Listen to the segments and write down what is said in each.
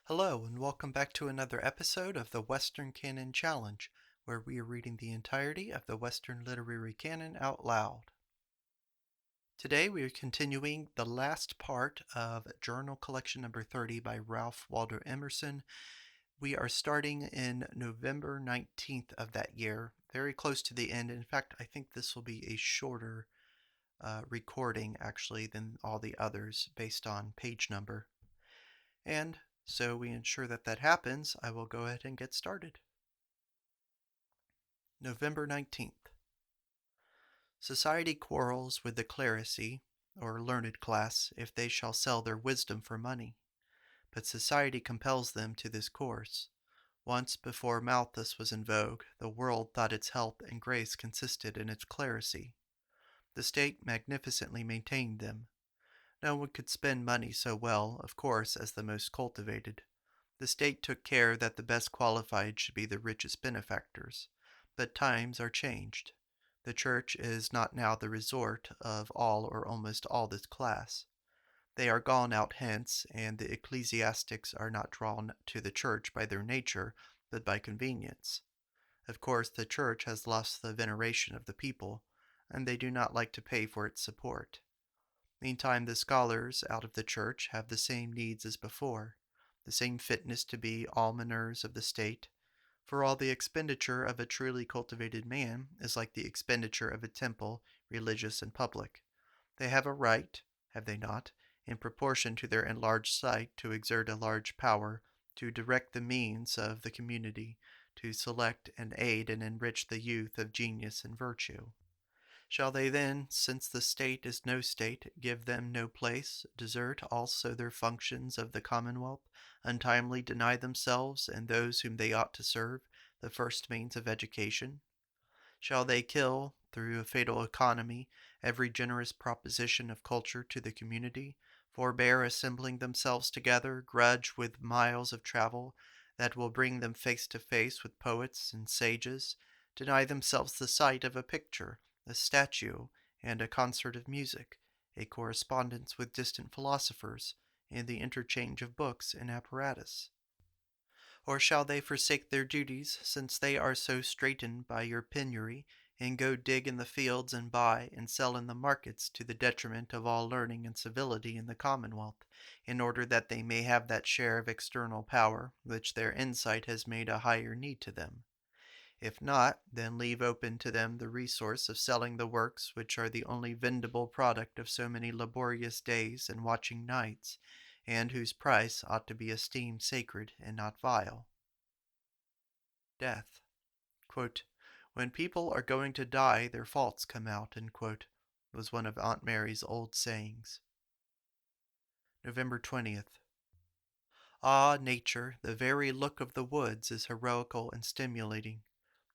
Hello, and welcome back to another episode of the Western Canon Challenge, where we are reading the entirety of the Western Literary Canon out loud. Today we are continuing the last part of Journal Collection number 30 by Ralph Waldo Emerson. We are starting in November 19th of that year, very close to the end. In fact, I think this will be a shorter recording actually than all the others based on page number. And so we ensure that happens, I will go ahead and get started. November 19th. Society quarrels with the clerisy, or learned class, if they shall sell their wisdom for money. But society compels them to this course. Once before Malthus was in vogue, the world thought its health and grace consisted in its clerisy. The state magnificently maintained them. No one could spend money so well, of course, as the most cultivated. The state took care that the best qualified should be the richest benefactors. But times are changed. The church is not now the resort of all or almost all this class. They are gone out hence, and the ecclesiastics are not drawn to the church by their nature, but by convenience. Of course, the church has lost the veneration of the people, and they do not like to pay for its support. Meantime, the scholars out of the church have the same needs as before, the same fitness to be almoners of the state, for all the expenditure of a truly cultivated man is like the expenditure of a temple, religious and public. They have a right, have they not, in proportion to their enlarged sight, to exert a large power, to direct the means of the community, to select and aid and enrich the youth of genius and virtue. Shall they then, since the state is no state, give them no place, desert also their functions of the commonwealth, untimely deny themselves and those whom they ought to serve the first means of education? Shall they kill, through a fatal economy, every generous proposition of culture to the community, forbear assembling themselves together, grudge with miles of travel that will bring them face to face with poets and sages, deny themselves the sight of a picture, a statue, and a concert of music, a correspondence with distant philosophers, and the interchange of books and apparatus? Or shall they forsake their duties, since they are so straitened by your penury, and go dig in the fields and buy and sell in the markets to the detriment of all learning and civility in the commonwealth, in order that they may have that share of external power which their insight has made a higher need to them? If not, then leave open to them the resource of selling the works which are the only vendible product of so many laborious days and watching nights, and whose price ought to be esteemed sacred and not vile. Death. Quote, "When people are going to die, their faults come out," was one of Aunt Mary's old sayings. November 20th. Ah, nature, the very look of the woods is heroical and stimulating.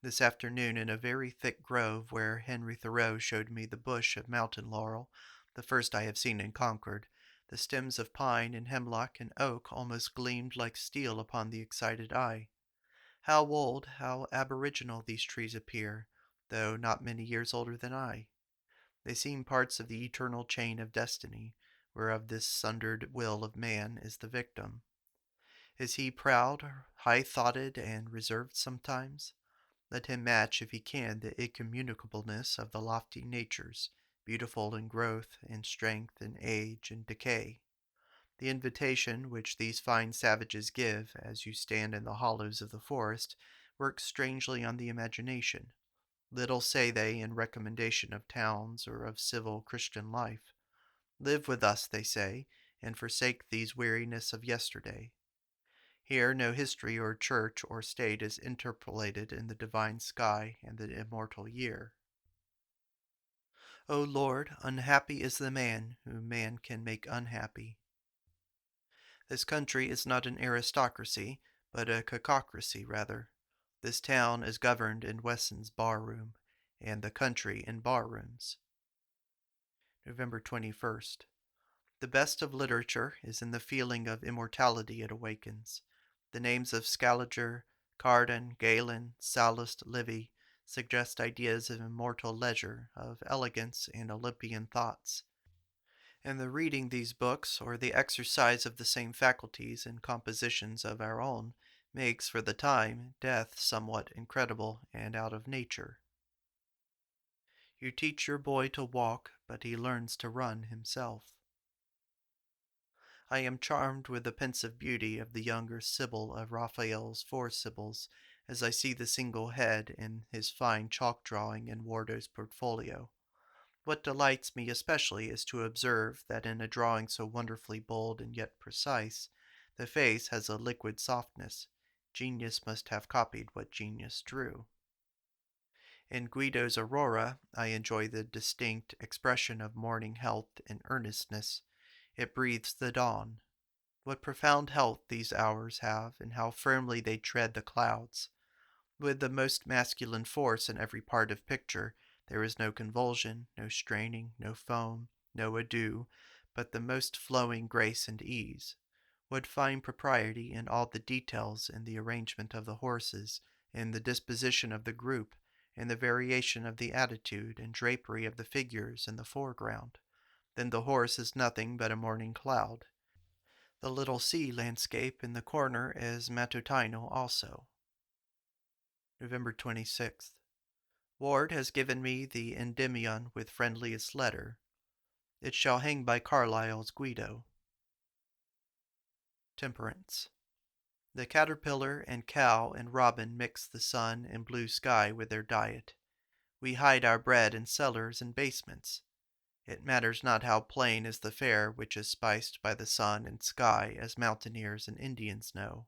This afternoon, in a very thick grove where Henry Thoreau showed me the bush of mountain laurel, the first I have seen in Concord, the stems of pine and hemlock and oak almost gleamed like steel upon the excited eye. How old, how aboriginal these trees appear, though not many years older than I. They seem parts of the eternal chain of destiny, whereof this sundered will of man is the victim. Is he proud, high-thoughted, and reserved sometimes? Let him match, if he can, the incommunicableness of the lofty natures, beautiful in growth, in strength, in age, and decay. The invitation which these fine savages give, as you stand in the hollows of the forest, works strangely on the imagination. Little say they in recommendation of towns or of civil Christian life. Live with us, they say, and forsake these weariness of yesterday. Here no history or church or state is interpolated in the divine sky and the immortal year. O Lord, unhappy is the man whom man can make unhappy. This country is not an aristocracy, but a cacocracy rather. This town is governed in Wesson's bar-room, and the country in bar-rooms. November 21st. The best of literature is in the feeling of immortality it awakens. The names of Scaliger, Cardan, Galen, Sallust, Livy suggest ideas of immortal leisure, of elegance and Olympian thoughts. And the reading these books, or the exercise of the same faculties in compositions of our own, makes, for the time, death somewhat incredible and out of nature. You teach your boy to walk, but he learns to run himself. I am charmed with the pensive beauty of the younger Sibyl of Raphael's Four Sibyls, as I see the single head in his fine chalk drawing in Wardo's portfolio. What delights me especially is to observe that in a drawing so wonderfully bold and yet precise, the face has a liquid softness. Genius must have copied what genius drew. In Guido's Aurora, I enjoy the distinct expression of morning health and earnestness. It breathes the dawn. What profound health these hours have, and how firmly they tread the clouds. With the most masculine force in every part of picture, there is no convulsion, no straining, no foam, no ado, but the most flowing grace and ease. What fine propriety in all the details, in the arrangement of the horses, in the disposition of the group, in the variation of the attitude and drapery of the figures in the foreground. Then the horse is nothing but a morning cloud. The little sea landscape in the corner is matutino also. November 26th. Ward has given me the Endymion with friendliest letter. It shall hang by Carlyle's Guido. Temperance. The caterpillar and cow and robin mix the sun and blue sky with their diet. We hide our bread in cellars and basements. It matters not how plain is the fare which is spiced by the sun and sky, as mountaineers and Indians know.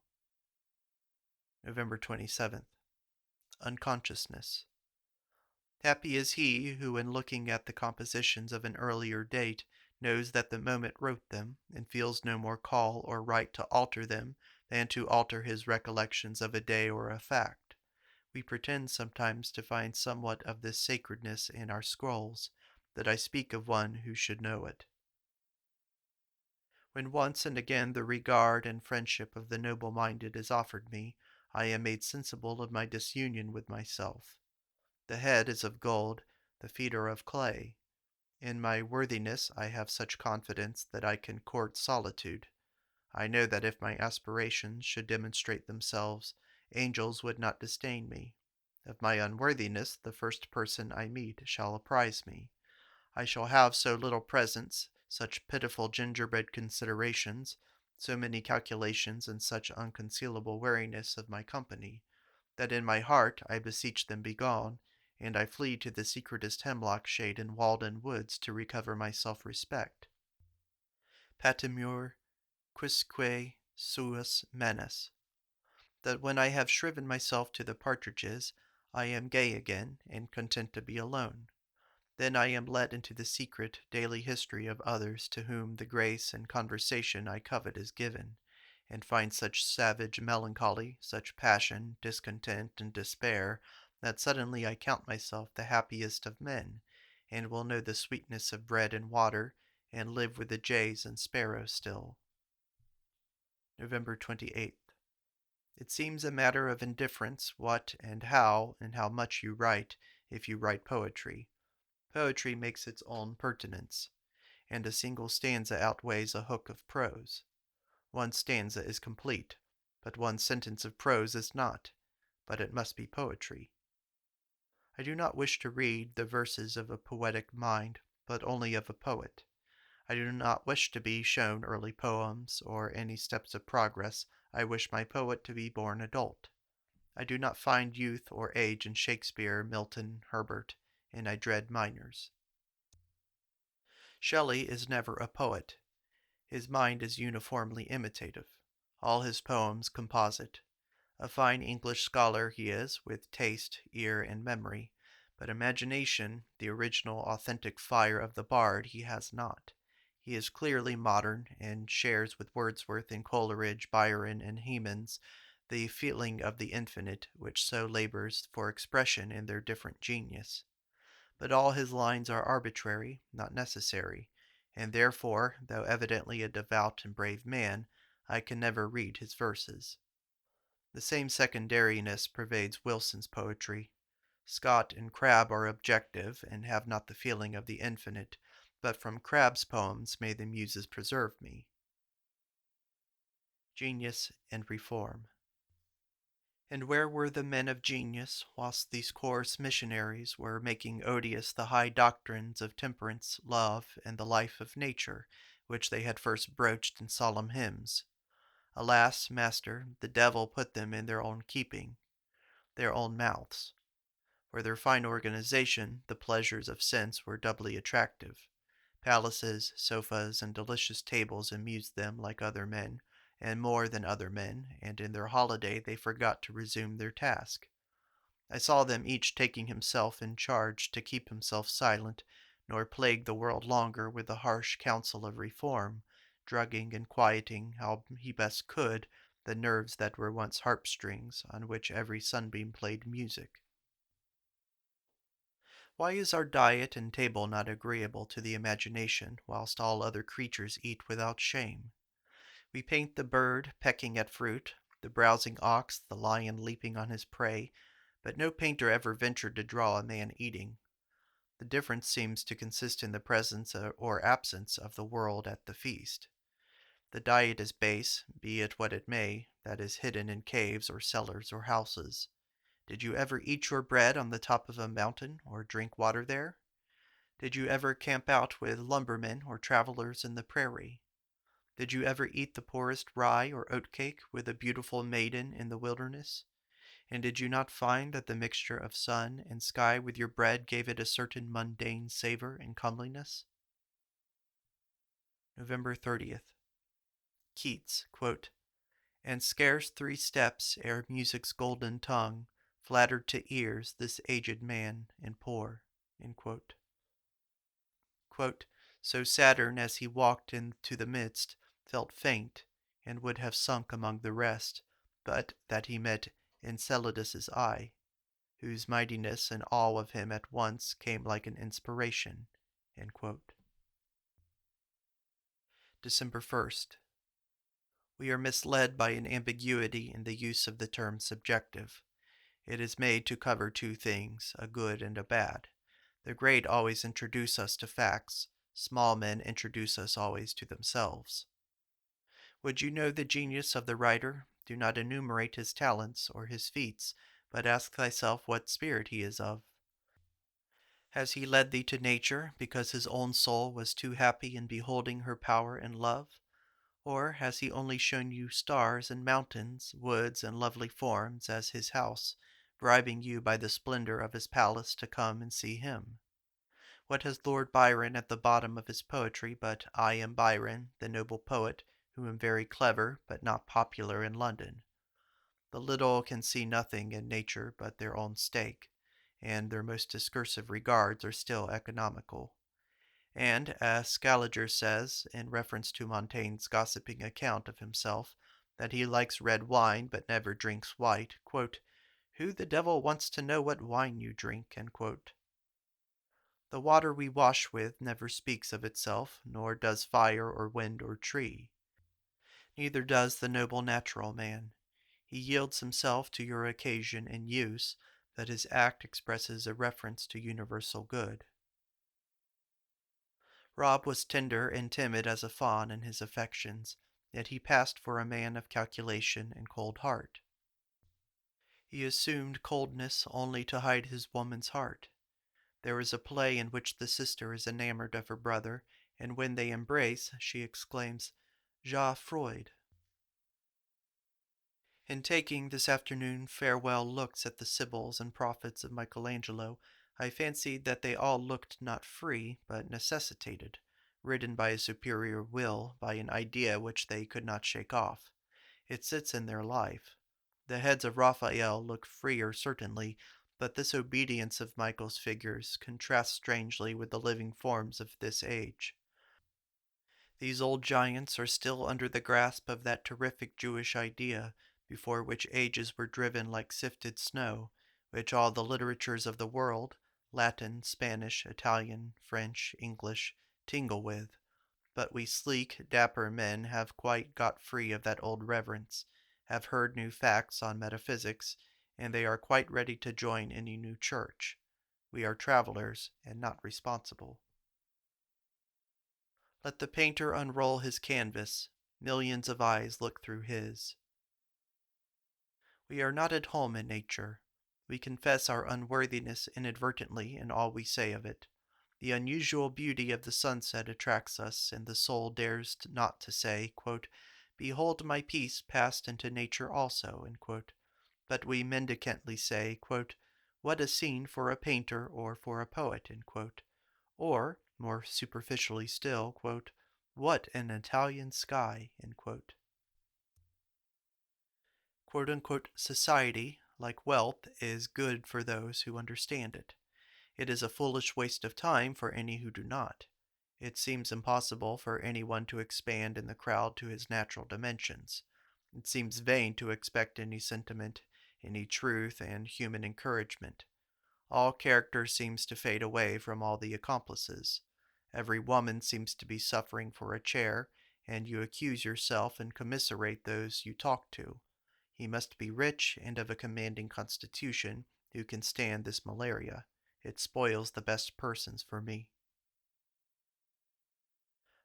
November 27th. Unconsciousness. Happy is he who, in looking at the compositions of an earlier date, knows that the moment wrote them, and feels no more call or right to alter them than to alter his recollections of a day or a fact. We pretend sometimes to find somewhat of this sacredness in our scrolls, that I speak of one who should know it. When once and again the regard and friendship of the noble-minded is offered me, I am made sensible of my disunion with myself. The head is of gold, the feet are of clay. In my worthiness I have such confidence that I can court solitude. I know that if my aspirations should demonstrate themselves, angels would not disdain me. Of my unworthiness the first person I meet shall apprise me. I shall have so little presence, such pitiful gingerbread considerations, so many calculations, and such unconcealable weariness of my company, that in my heart I beseech them begone, and I flee to the secretest hemlock shade in Walden woods to recover my self-respect. Patimur quisque suis manus. That when I have shriven myself to the partridges, I am gay again, and content to be alone. Then I am let into the secret daily history of others to whom the grace and conversation I covet is given, and find such savage melancholy, such passion, discontent, and despair, that suddenly I count myself the happiest of men, and will know the sweetness of bread and water, and live with the jays and sparrows still. November 28th. It seems a matter of indifference what and how much you write, if you write poetry. Poetry makes its own pertinence, and a single stanza outweighs a hook of prose. One stanza is complete, but one sentence of prose is not, but it must be poetry. I do not wish to read the verses of a poetic mind, but only of a poet. I do not wish to be shown early poems or any steps of progress. I wish my poet to be born adult. I do not find youth or age in Shakespeare, Milton, Herbert, and I dread minors. Shelley is never a poet. His mind is uniformly imitative, all his poems composite. A fine English scholar he is, with taste, ear, and memory, but imagination, the original authentic fire of the bard, he has not. He is clearly modern, and shares with Wordsworth and Coleridge, Byron, and Hemans the feeling of the infinite which so labors for expression in their different genius. But all his lines are arbitrary, not necessary, and therefore, though evidently a devout and brave man, I can never read his verses. The same secondariness pervades Wilson's poetry. Scott and Crabbe are objective, and have not the feeling of the infinite, but from Crabbe's poems may the Muses preserve me. Genius and Reform. And where were the men of genius whilst these coarse missionaries were making odious the high doctrines of temperance, love, and the life of nature, which they had first broached in solemn hymns? Alas, master, the devil put them in their own keeping, their own mouths. For their fine organization, the pleasures of sense were doubly attractive. Palaces, sofas, and delicious tables amused them like other men, and more than other men, and in their holiday they forgot to resume their task. I saw them each taking himself in charge to keep himself silent, nor plague the world longer with the harsh counsel of reform, drugging and quieting how he best could the nerves that were once harpstrings on which every sunbeam played music. Why is our diet and table not agreeable to the imagination, whilst all other creatures eat without shame? We paint the bird pecking at fruit, the browsing ox, the lion leaping on his prey, but no painter ever ventured to draw a man eating. The difference seems to consist in the presence or absence of the world at the feast. The diet is base, be it what it may, that is hidden in caves or cellars or houses. Did you ever eat your bread on the top of a mountain or drink water there? Did you ever camp out with lumbermen or travelers in the prairie? Did you ever eat the poorest rye or oatcake with a beautiful maiden in the wilderness? And did you not find that the mixture of sun and sky with your bread gave it a certain mundane savor and comeliness? November 30th. Keats, quote, "And scarce 3 steps ere music's golden tongue flattered to ears this aged man and poor." Quote, "So Saturn, as he walked into the midst, felt faint, and would have sunk among the rest, but that he met Enceladus's eye, whose mightiness and awe of him at once came like an inspiration." December 1st. We are misled by an ambiguity in the use of the term subjective. It is made to cover 2 things, a good and a bad. The great always introduce us to facts, small men introduce us always to themselves. Would you know the genius of the writer? Do not enumerate his talents or his feats, but ask thyself what spirit he is of. Has he led thee to nature because his own soul was too happy in beholding her power and love? Or has he only shown you stars and mountains, woods and lovely forms as his house, bribing you by the splendor of his palace to come and see him? What has Lord Byron at the bottom of his poetry but "I am Byron, the noble poet, who am very clever, but not popular in London"? The little can see nothing in nature but their own stake, and their most discursive regards are still economical. And, as Scaliger says, in reference to Montaigne's gossiping account of himself, that he likes red wine but never drinks white, quote, "Who the devil wants to know what wine you drink?" The water we wash with never speaks of itself, nor does fire or wind or tree. Neither does the noble natural man. He yields himself to your occasion and use, but his act expresses a reference to universal good. Rob was tender and timid as a fawn in his affections, yet he passed for a man of calculation and cold heart. He assumed coldness only to hide his woman's heart. There is a play in which the sister is enamored of her brother, and when they embrace, she exclaims, "Ja, Freud." In taking this afternoon farewell looks at the Sibyls and prophets of Michelangelo, I fancied that they all looked not free, but necessitated, ridden by a superior will, by an idea which they could not shake off. It sits in their life. The heads of Raphael look freer certainly, but this obedience of Michael's figures contrasts strangely with the living forms of this age. These old giants are still under the grasp of that terrific Jewish idea, before which ages were driven like sifted snow, which all the literatures of the world, Latin, Spanish, Italian, French, English, tingle with. But we sleek, dapper men have quite got free of that old reverence, have heard new facts on metaphysics, and they are quite ready to join any new church. We are travelers and not responsible. Let the painter unroll his canvas, millions of eyes look through his. We are not at home in nature. We confess our unworthiness inadvertently in all we say of it. The unusual beauty of the sunset attracts us, and the soul dares not to say, quote, "Behold, my peace passed into nature also," but we mendicantly say, quote, "What a scene for a painter or for a poet," or, more superficially still, quote, "What an Italian sky," Quote unquote society, like wealth, is good for those who understand it. It is a foolish waste of time for any who do not. It seems impossible for anyone to expand in the crowd to his natural dimensions. It seems vain to expect any sentiment, any truth, and human encouragement. All character seems to fade away from all the accomplices. Every woman seems to be suffering for a chair, and you accuse yourself and commiserate those you talk to. He must be rich and of a commanding constitution who can stand this malaria. It spoils the best persons for me.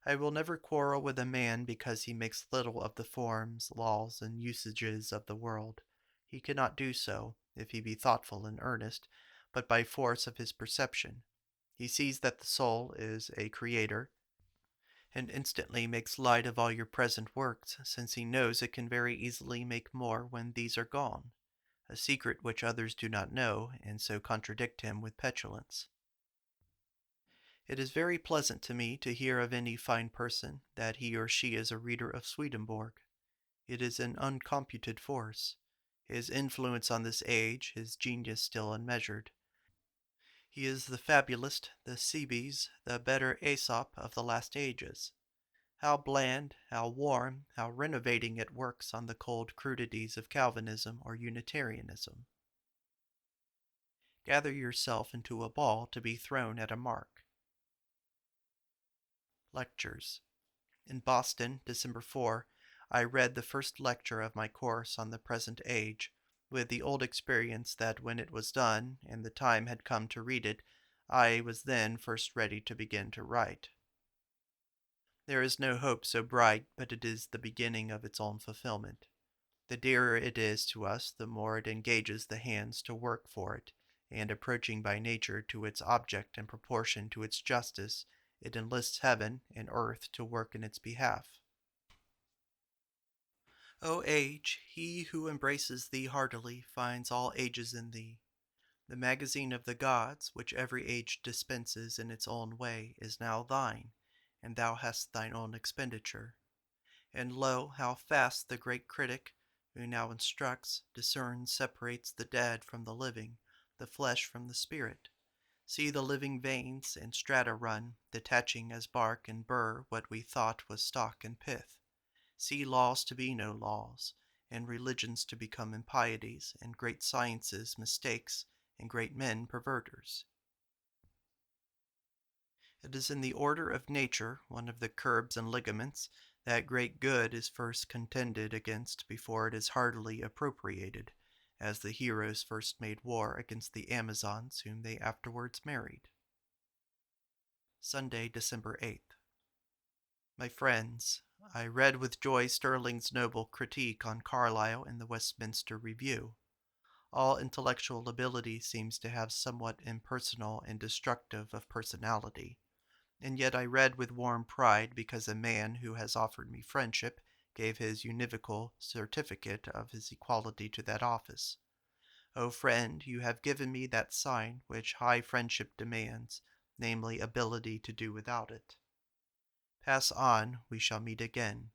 I will never quarrel with a man because he makes little of the forms, laws, and usages of the world. He cannot do so, if he be thoughtful and earnest, but by force of his perception. He sees that the soul is a creator, and instantly makes light of all your present works, since he knows it can very easily make more when these are gone, a secret which others do not know, and so contradict him with petulance. It is very pleasant to me to hear of any fine person that he or she is a reader of Swedenborg. It is an uncomputed force. His influence on this age, his genius still unmeasured. He is the fabulist, the Cebes, the better Aesop of the last ages. How bland, how warm, how renovating it works on the cold crudities of Calvinism or Unitarianism. Gather yourself into a ball to be thrown at a mark. Lectures. In Boston, December 4, I read the first lecture of my course on the present age, with the old experience that when it was done, and the time had come to read it, I was then first ready to begin to write. There is no hope so bright but it is the beginning of its own fulfillment. The dearer it is to us, the more it engages the hands to work for it, and approaching by nature to its object in proportion to its justice, it enlists heaven and earth to work in its behalf. O age, he who embraces thee heartily finds all ages in thee. The magazine of the gods, which every age dispenses in its own way, is now thine, and thou hast thine own expenditure. And lo, how fast the great critic, who now instructs, discerns, separates the dead from the living, the flesh from the spirit. See the living veins and strata run, detaching as bark and burr what we thought was stock and pith. See laws to be no laws, and religions to become impieties, and great sciences mistakes, and great men perverters. It is in the order of nature, one of the curbs and ligaments, that great good is first contended against before it is heartily appropriated, as the heroes first made war against the Amazons whom they afterwards married. Sunday, December 8th. My friends, I read with joy Sterling's noble critique on Carlyle in the Westminster Review. All intellectual ability seems to have somewhat impersonal and destructive of personality. And yet I read with warm pride because a man who has offered me friendship gave his univocal certificate of his equality to that office. O friend, you have given me that sign which high friendship demands, namely ability to do without it. Pass on, we shall meet again.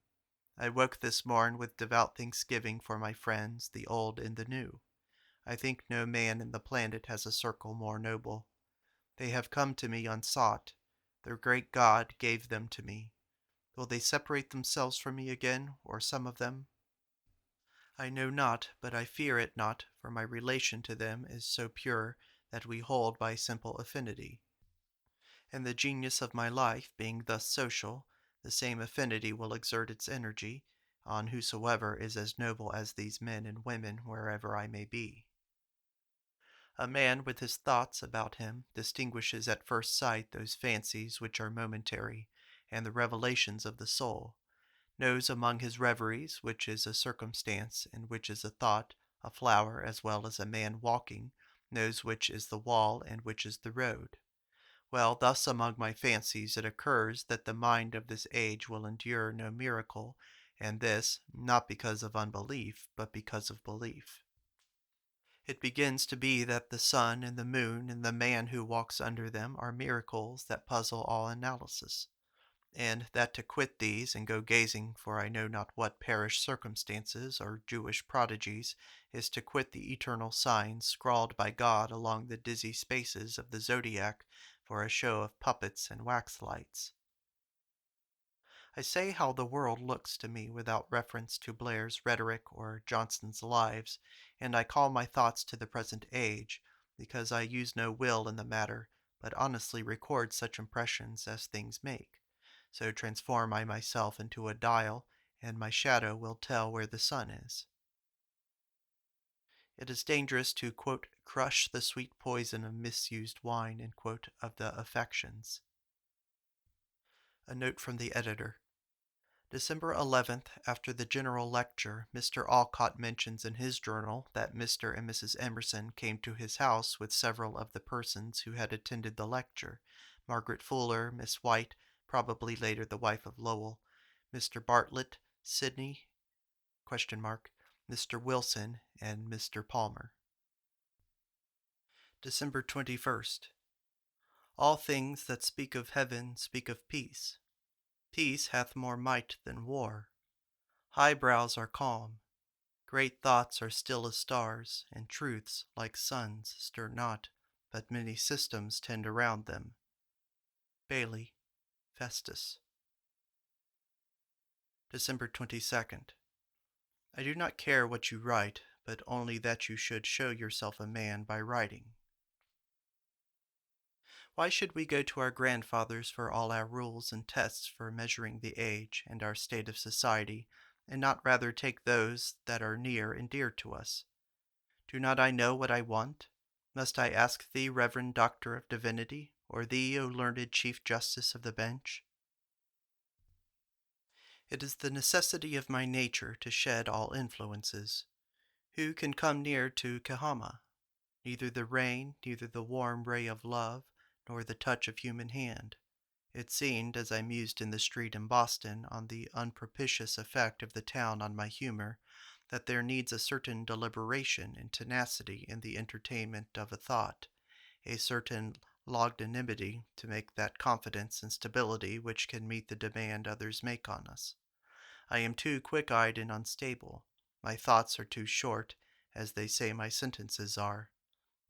I woke this morn with devout thanksgiving for my friends, the old and the new. I think no man in the planet has a circle more noble. They have come to me unsought. Their great God gave them to me. Will they separate themselves from me again, or some of them? I know not, but I fear it not, for my relation to them is so pure that we hold by simple affinity. And the genius of my life being thus social, the same affinity will exert its energy on whosoever is as noble as these men and women wherever I may be. A man with his thoughts about him distinguishes at first sight those fancies which are momentary, and the revelations of the soul, knows among his reveries which is a circumstance and which is a thought, a flower as well as a man walking, knows which is the wall and which is the road. Well, thus among my fancies it occurs that the mind of this age will endure no miracle, and this, not because of unbelief, but because of belief. It begins to be that the sun and the moon and the man who walks under them are miracles that puzzle all analysis, and that to quit these and go gazing for I know not what parish circumstances or Jewish prodigies is to quit the eternal signs scrawled by God along the dizzy spaces of the zodiac for a show of puppets and wax lights. I say how the world looks to me without reference to Blair's rhetoric or Johnson's lives, and I call my thoughts to the present age, because I use no will in the matter, but honestly record such impressions as things make. So transform I myself into a dial, and my shadow will tell where the sun is. It is dangerous to, quote, crush the sweet poison of misused wine, end quote, of the affections. A note from the editor. December 11th, after the general lecture, Mr. Alcott mentions in his journal that Mr. and Mrs. Emerson came to his house with several of the persons who had attended the lecture: Margaret Fuller, Miss White, probably later the wife of Lowell, Mr. Bartlett, Sidney, Mr. Wilson, and Mr. Palmer. December 21st. All things that speak of heaven speak of peace. Peace hath more might than war. High brows are calm. Great thoughts are still as stars, and truths, like suns, stir not, but many systems tend around them. Bailey, Festus. December 22nd. I do not care what you write, but only that you should show yourself a man by writing. Why should we go to our grandfathers for all our rules and tests for measuring the age and our state of society, and not rather take those that are near and dear to us? Do not I know what I want? Must I ask thee, Reverend Doctor of Divinity, or thee, O learned Chief Justice of the Bench? It is the necessity of my nature to shed all influences. Who can come near to Kehama? Neither the rain, neither the warm ray of love, nor the touch of human hand. It seemed, as I mused in the street in Boston on the unpropitious effect of the town on my humor, that there needs a certain deliberation and tenacity in the entertainment of a thought, a certain longanimity to make that confidence and stability which can meet the demand others make on us. I am too quick-eyed and unstable. My thoughts are too short, as they say my sentences are.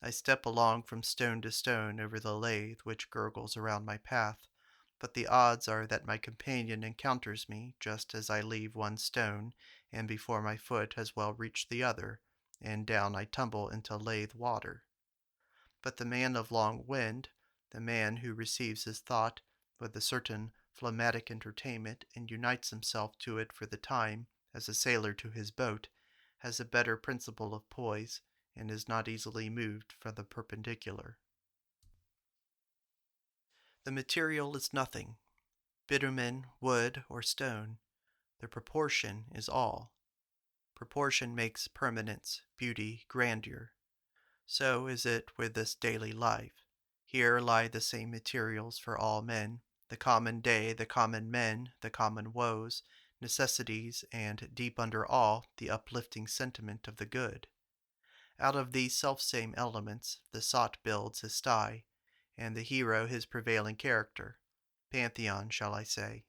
I step along from stone to stone over the lathe which gurgles around my path, but the odds are that my companion encounters me just as I leave one stone, and before my foot has well reached the other, and down I tumble into lathe water. But the man of long wind, the man who receives his thought with a certain phlegmatic entertainment and unites himself to it for the time, as a sailor to his boat, has a better principle of poise, and is not easily moved from the perpendicular. The material is nothing, bitumen, wood, or stone. The proportion is all. Proportion makes permanence, beauty, grandeur. So is it with this daily life. Here lie the same materials for all men, the common day, the common men, the common woes, necessities, and, deep under all, the uplifting sentiment of the good. Out of these selfsame elements the sot builds his sty, and the hero his prevailing character. Pantheon, shall I say.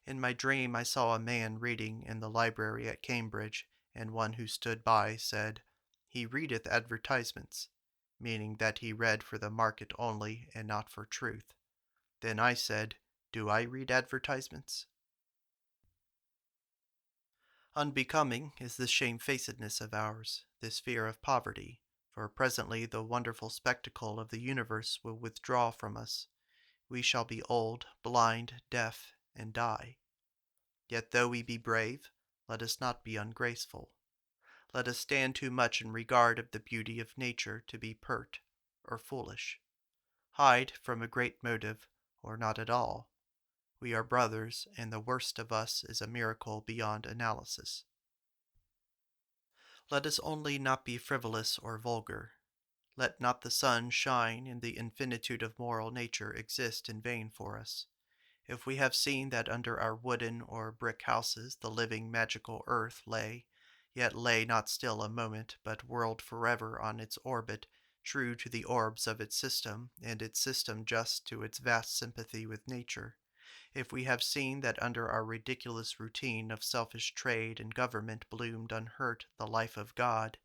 In my dream I saw a man reading in the library at Cambridge, and one who stood by said, "He readeth advertisements," meaning that he read for the market only and not for truth. Then I said, "Do I read advertisements?" Unbecoming is this shamefacedness of ours, this fear of poverty, for presently the wonderful spectacle of the universe will withdraw from us. We shall be old, blind, deaf, and die. Yet though we be brave, let us not be ungraceful. Let us stand too much in regard of the beauty of nature to be pert or foolish. Hide from a great motive, or not at all. We are brothers, and the worst of us is a miracle beyond analysis. Let us only not be frivolous or vulgar. Let not the sun shine and the infinitude of moral nature exist in vain for us. If we have seen that under our wooden or brick houses the living magical earth lay, yet lay not still a moment, but whirled forever on its orbit, true to the orbs of its system, and its system just to its vast sympathy with nature, if we have seen that under our ridiculous routine of selfish trade and government bloomed unhurt the life of God,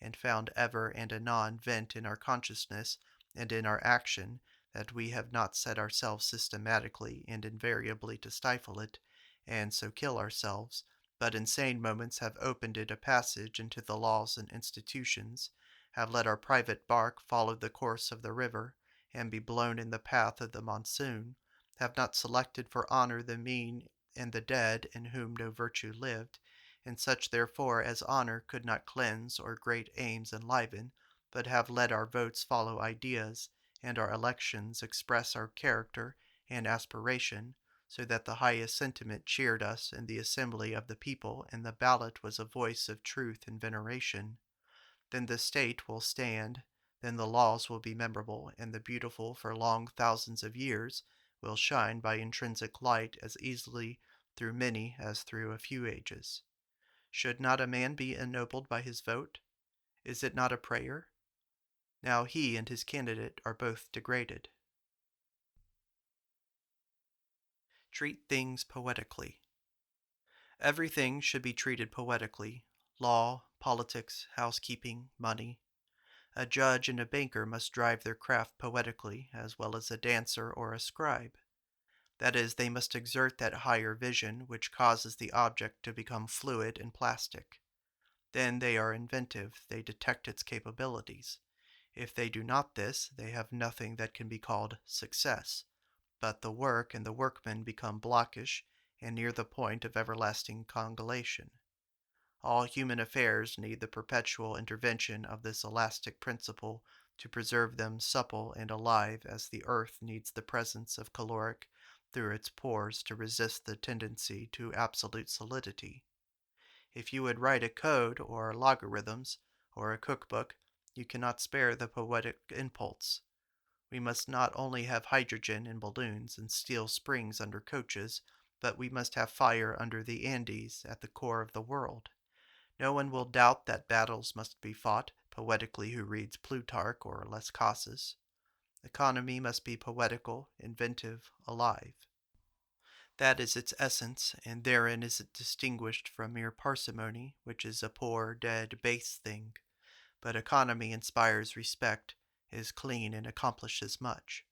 and found ever and anon vent in our consciousness and in our action, that we have not set ourselves systematically and invariably to stifle it, and so kill ourselves, but in sane moments have opened it a passage into the laws and institutions, have let our private bark follow the course of the river, and be blown in the path of the monsoon, have not selected for honor the mean and the dead in whom no virtue lived, and such therefore as honor could not cleanse or great aims enliven, but have let our votes follow ideas, and our elections express our character and aspiration, so that the highest sentiment cheered us in the assembly of the people, and the ballot was a voice of truth and veneration, then the state will stand, then the laws will be memorable, and the beautiful for long thousands of years will shine by intrinsic light as easily through many as through a few ages. Should not a man be ennobled by his vote? Is it not a prayer? Now he and his candidate are both degraded. Treat things poetically. Everything should be treated poetically: law, politics, housekeeping, money. A judge and a banker must drive their craft poetically, as well as a dancer or a scribe. That is, they must exert that higher vision which causes the object to become fluid and plastic. Then they are inventive, they detect its capabilities. If they do not this, they have nothing that can be called success, but the work and the workmen become blockish and near the point of everlasting congolation. All human affairs need the perpetual intervention of this elastic principle to preserve them supple and alive, as the earth needs the presence of caloric through its pores to resist the tendency to absolute solidity. If you would write a code or logarithms or a cookbook, you cannot spare the poetic impulse. We must not only have hydrogen in balloons and steel springs under coaches, but we must have fire under the Andes at the core of the world. No one will doubt that battles must be fought poetically who reads Plutarch or Las Casas. Economy must be poetical, inventive, alive. That is its essence, and therein is it distinguished from mere parsimony, which is a poor, dead, base thing. But economy inspires respect, is clean, and accomplishes much.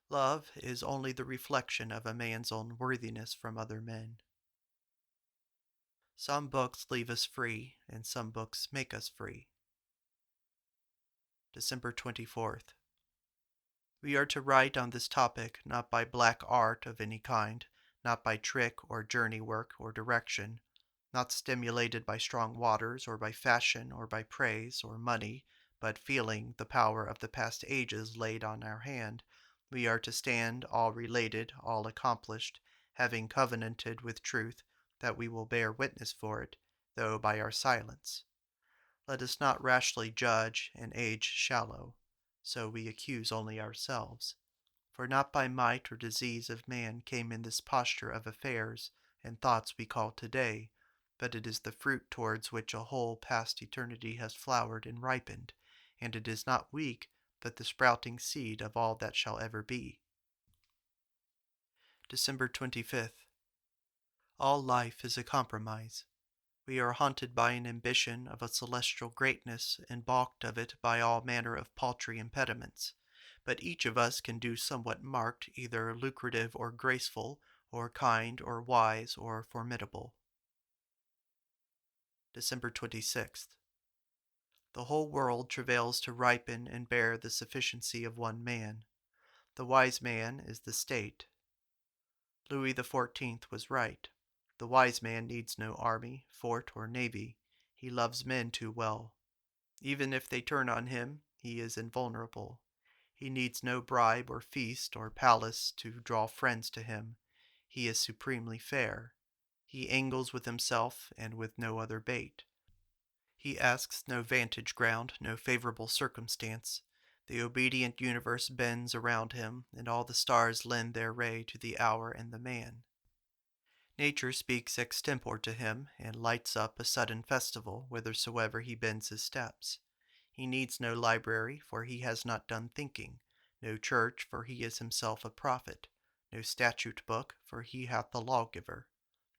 Love is only the reflection of a man's own worthiness from other men. Some books leave us free, and some books make us free. December 24th. We are to write on this topic not by black art of any kind, not by trick or journey work or direction, not stimulated by strong waters or by fashion or by praise or money, but feeling the power of the past ages laid on our hand. We are to stand all related, all accomplished, having covenanted with truth that we will bear witness for it, though by our silence. Let us not rashly judge an age shallow, so we accuse only ourselves. For not by might or disease of man came in this posture of affairs and thoughts we call today, but it is the fruit towards which a whole past eternity has flowered and ripened, and it is not weak, but the sprouting seed of all that shall ever be. December 25th. All life is a compromise. We are haunted by an ambition of a celestial greatness and balked of it by all manner of paltry impediments. But each of us can do somewhat marked, either lucrative or graceful, or kind or wise or formidable. December 26th. The whole world travails to ripen and bear the sufficiency of one man. The wise man is the state. Louis XIV was right. The wise man needs no army, fort, or navy. He loves men too well. Even if they turn on him, he is invulnerable. He needs no bribe or feast or palace to draw friends to him. He is supremely fair. He angles with himself and with no other bait. He asks no vantage ground, no favorable circumstance. The obedient universe bends around him, and all the stars lend their ray to the hour and the man. Nature speaks extempore to him, and lights up a sudden festival whithersoever he bends his steps. He needs no library, for he has not done thinking; no church, for he is himself a prophet; no statute book, for he hath the lawgiver;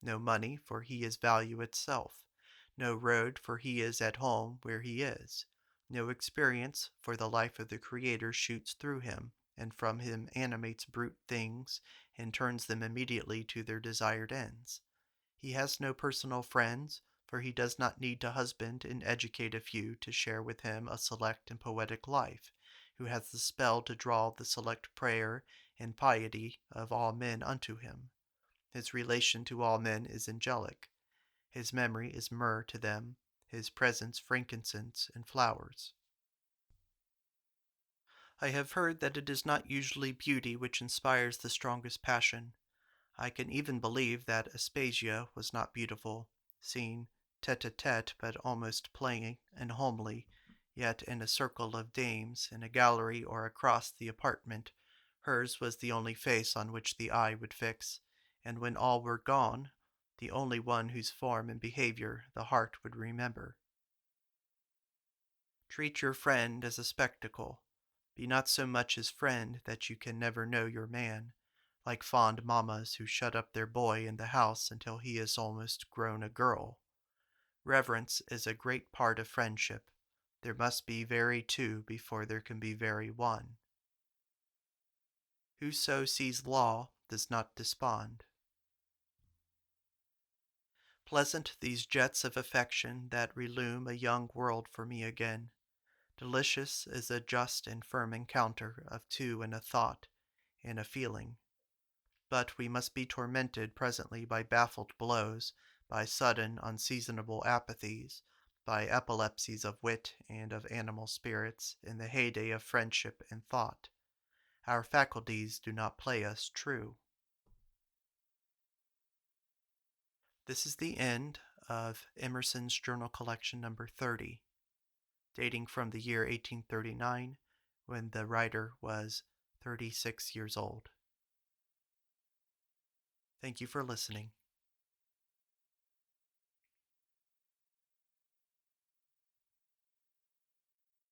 no money, for he is value itself; no road, for he is at home where he is; no experience, for the life of the Creator shoots through him, and from him animates brute things, and turns them immediately to their desired ends. He has no personal friends, for he does not need to husband and educate a few to share with him a select and poetic life, who has the spell to draw the select prayer and piety of all men unto him. His relation to all men is angelic. His memory is myrrh to them, his presence frankincense and flowers. I have heard that it is not usually beauty which inspires the strongest passion. I can even believe that Aspasia was not beautiful, seen tete-a-tete, but almost plain and homely, yet in a circle of dames, in a gallery or across the apartment, hers was the only face on which the eye would fix, and when all were gone, the only one whose form and behavior the heart would remember. Treat your friend as a spectacle. Be not so much his friend that you can never know your man, like fond mammas who shut up their boy in the house until he is almost grown a girl. Reverence is a great part of friendship. There must be very two before there can be very one. Whoso sees law does not despond. Pleasant these jets of affection that relume a young world for me again. Delicious is a just and firm encounter of two in a thought, in a feeling. But we must be tormented presently by baffled blows, by sudden unseasonable apathies, by epilepsies of wit and of animal spirits, in the heyday of friendship and thought. Our faculties do not play us true. This is the end of Emerson's Journal Collection number 30, dating from the year 1839, when the writer was 36 years old. Thank you for listening.